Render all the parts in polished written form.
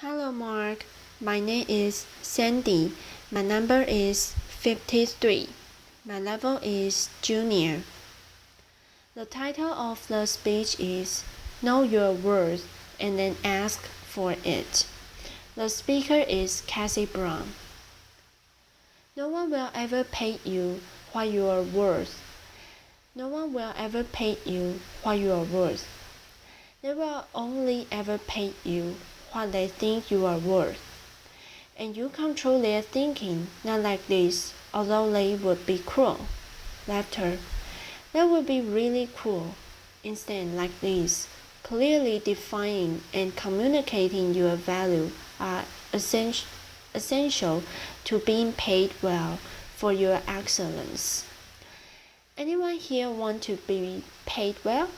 Hello, Mark. My name is Sandy. My number is 53. My level is junior. The title of the speech is Know Your Worth and Then Ask for It. The speaker is Cassie Brown. No one will ever pay you what you are worth. No one will ever pay you what you are worth. They will only ever pay you what they think you are worth. And you control their thinking, not like this, although they would be cruel. Laughter. That would be really cruel. Instead, like this, clearly defining and communicating your value are essential to being paid well for your excellence. Anyone here want to be paid well?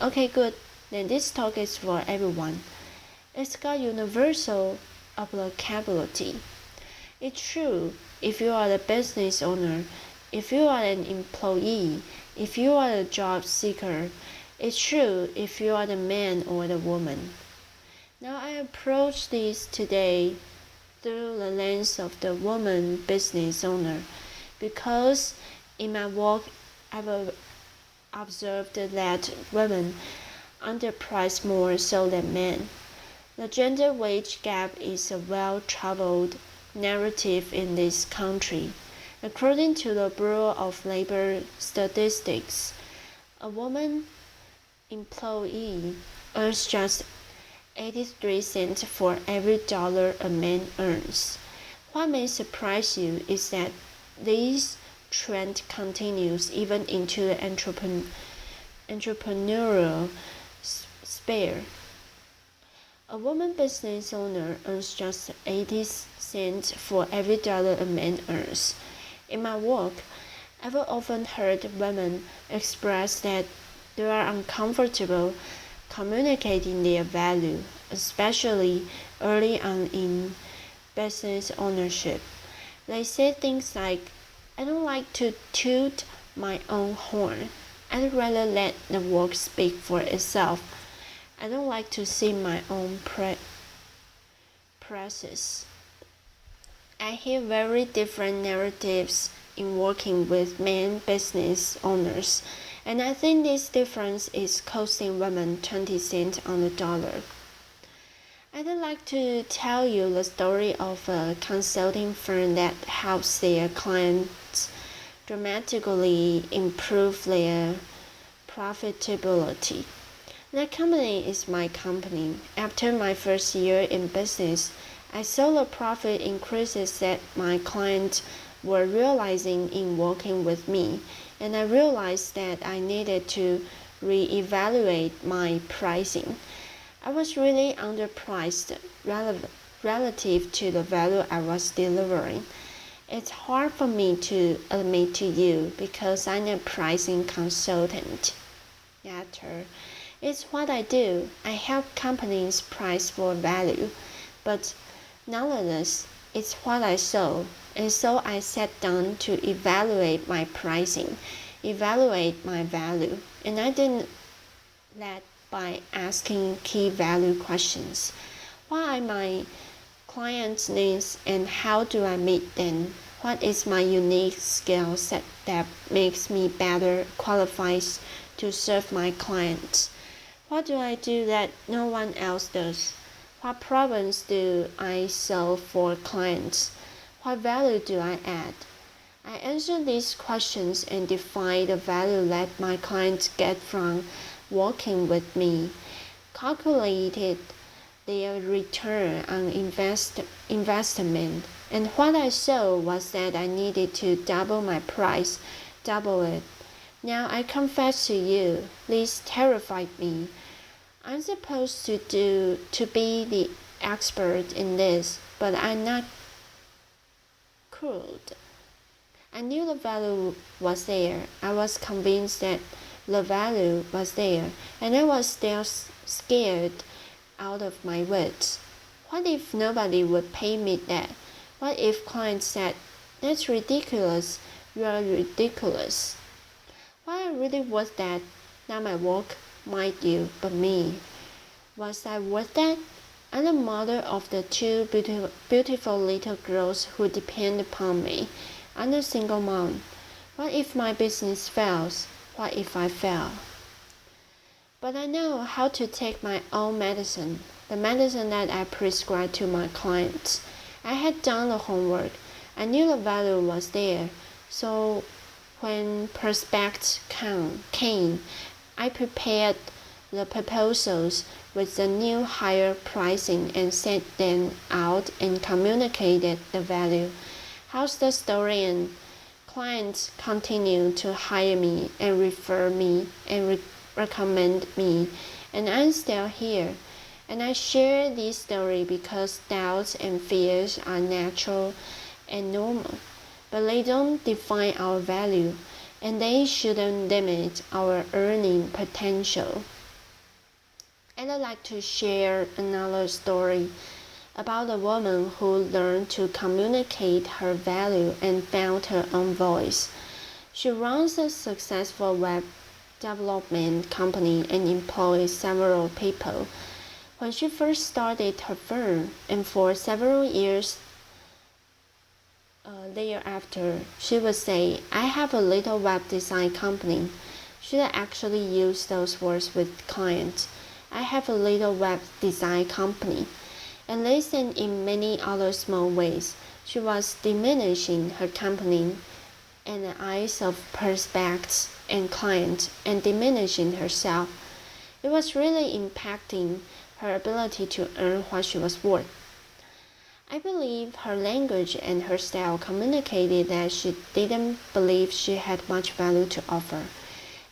Okay, good. Then this talk is for everyone. It's got universal applicability. It's true if you are a business owner, if you are an employee, if you are a job seeker. It's true if you are the man or the woman. Now I approach this today through the lens of the woman business owner because in my work I've observed that women underprice more so than men. The gender wage gap is a well-traveled narrative in this country. According to the Bureau of Labor Statistics, a woman employee earns just 83 cents for every dollar a man earns. What may surprise you is that this trend continues even into the entrepreneurial sphere. A woman business owner earns just 80 cents for every dollar a man earns. In my work, I've often heard women express that they are uncomfortable communicating their value, especially early on in business ownership. They say things like, I don't like to toot my own horn. I'd rather let the work speak for itself. I don't like to see my own praises. I hear very different narratives in working with men business owners, and I think this difference is costing women 20 cents on the dollar. I'd like to tell you the story of a consulting firm that helps their clients dramatically improve their profitability. That company is my company. After my first year in business, I saw the profit increases that my clients were realizing in working with me, and I realized that I needed to reevaluate my pricing. I was really underpriced relative to the value I was delivering. It's hard for me to admit to you because I'm a pricing consultant. Yatter. It's what I do. I help companies price for value, but nonetheless, it's what I saw. And so I sat down to evaluate my pricing, evaluate my value, and I did that by asking key value questions. What are my clients' needs and how do I meet them? What is my unique skill set that makes me better qualified to serve my clients? What do I do that no one else does? What problems do I solve for clients? What value do I add? I answer these questions and define the value that my clients get from working with me, calculated their return on investment, and what I saw was that I needed to double my price, double it. Now I confess to you, this terrified me. I'm supposed to be the expert in this, but I'm not crude. I knew the value was there. I was convinced that the value was there, and I was still scared out of my wits. What if nobody would pay me that? What if clients said, that's ridiculous, you are ridiculous? What I really was that, not my work, mind you, but me. Was I worth that? I'm the mother of the two beautiful little girls who depend upon me. I'm a single mom. What if my business fails? What if I fail? But I know how to take my own medicine, the medicine that I prescribe to my clients. I had done the homework. I knew the value was there. So when prospects came, I prepared the proposals with the new higher pricing and sent them out and communicated the value. How's the story? And clients continue to hire me and refer me and recommend me, and I'm still here. And I share this story because doubts and fears are natural and normal, but they don't define our value, and they shouldn't limit our earning potential. And I'd like to share another story about a woman who learned to communicate her value and found her own voice. She runs a successful web development company and employs several people. When she first started her firm, and for several years thereafter, she would say, "I have a little web design company." She actually used those words with clients. "I have a little web design company." And this and in many other small ways, she was diminishing her company in the eyes of prospects and clients and diminishing herself. It was really impacting her ability to earn what she was worth. I believe her language and her style communicated that she didn't believe she had much value to offer.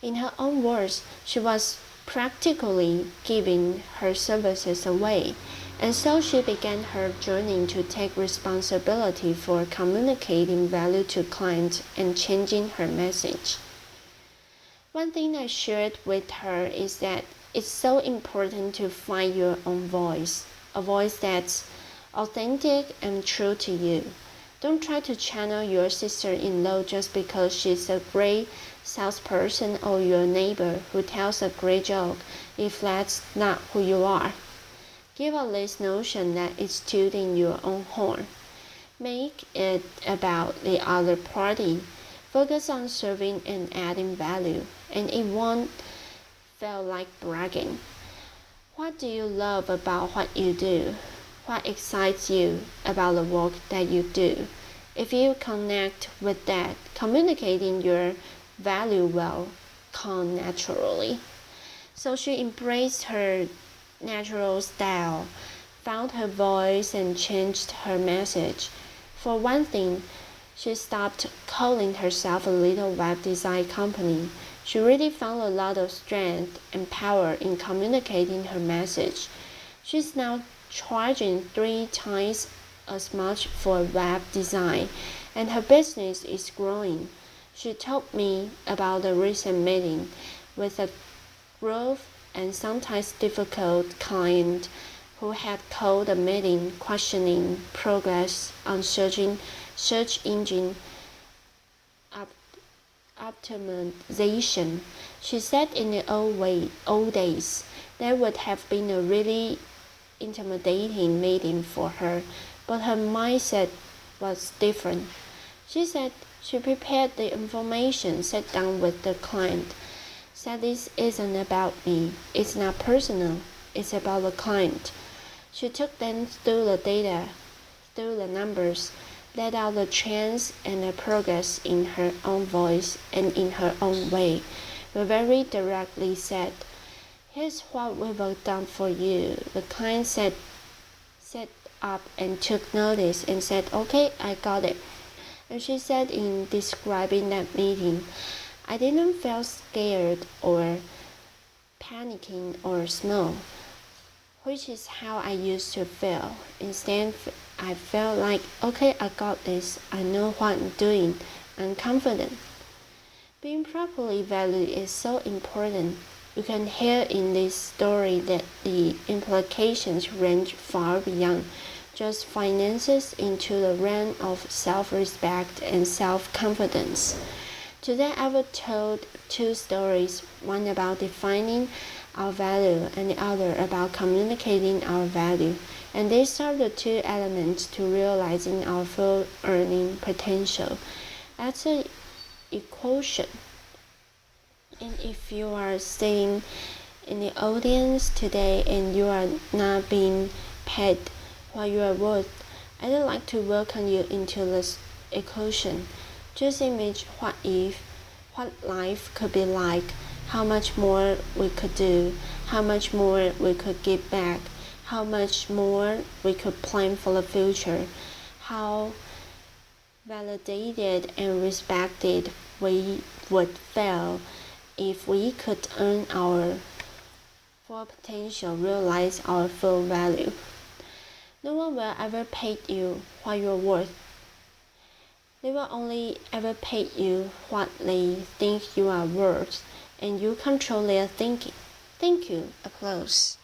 In her own words, she was practically giving her services away, and so she began her journey to take responsibility for communicating value to clients and changing her message. One thing I shared with her is that it's so important to find your own voice, a voice that's authentic and true to you. Don't try to channel your sister-in-law just because she's a great salesperson or your neighbor who tells a great joke if that's not who you are. Give up this notion that it's tooting your own horn. Make it about the other party. Focus on serving and adding value, and it won't feel like bragging. What do you love about what you do? What excites you about the work that you do? If you connect with that, communicating your value will come naturally. So she embraced her natural style, found her voice, and changed her message. For one thing, she stopped calling herself a little web design company. She really found a lot of strength and power in communicating her message. She's now charging 3 times as much for web design, and her business is growing. She told me about a recent meeting with a growth and sometimes difficult client who had called a meeting questioning progress on search engine optimization. She said in the old days, that would have been a really intimidating meeting for her, but her mindset was different. She said she prepared the information, sat down with the client, said this isn't about me, it's not personal, it's about the client. She took them through the data, through the numbers, laid out the trends and the progress in her own voice and in her own way, but very directly said, "Here's what we've done for you." The client sat up and took notice and said, "Okay, I got it." And she said in describing that meeting, "I didn't feel scared or panicking or small, which is how I used to feel. Instead, I felt like, okay, I got this. I know what I'm doing. I'm confident." Being properly valued is so important. You can hear in this story that the implications range far beyond just finances into the realm of self-respect and self-confidence. Today I will tell 2 stories, one about defining our value and the other about communicating our value. And these are the two elements to realizing our full earning potential. That's an equation. And if you are staying in the audience today and you are not being paid what you are worth, I'd like to welcome you into this equation. Just imagine what life could be like, how much more we could do, how much more we could give back, how much more we could plan for the future, how validated and respected we would feel if we could earn our full potential, realize our full value. No one will ever pay you what you're worth. They will only ever pay you what they think you are worth, and you control their thinking. Thank you. Applause.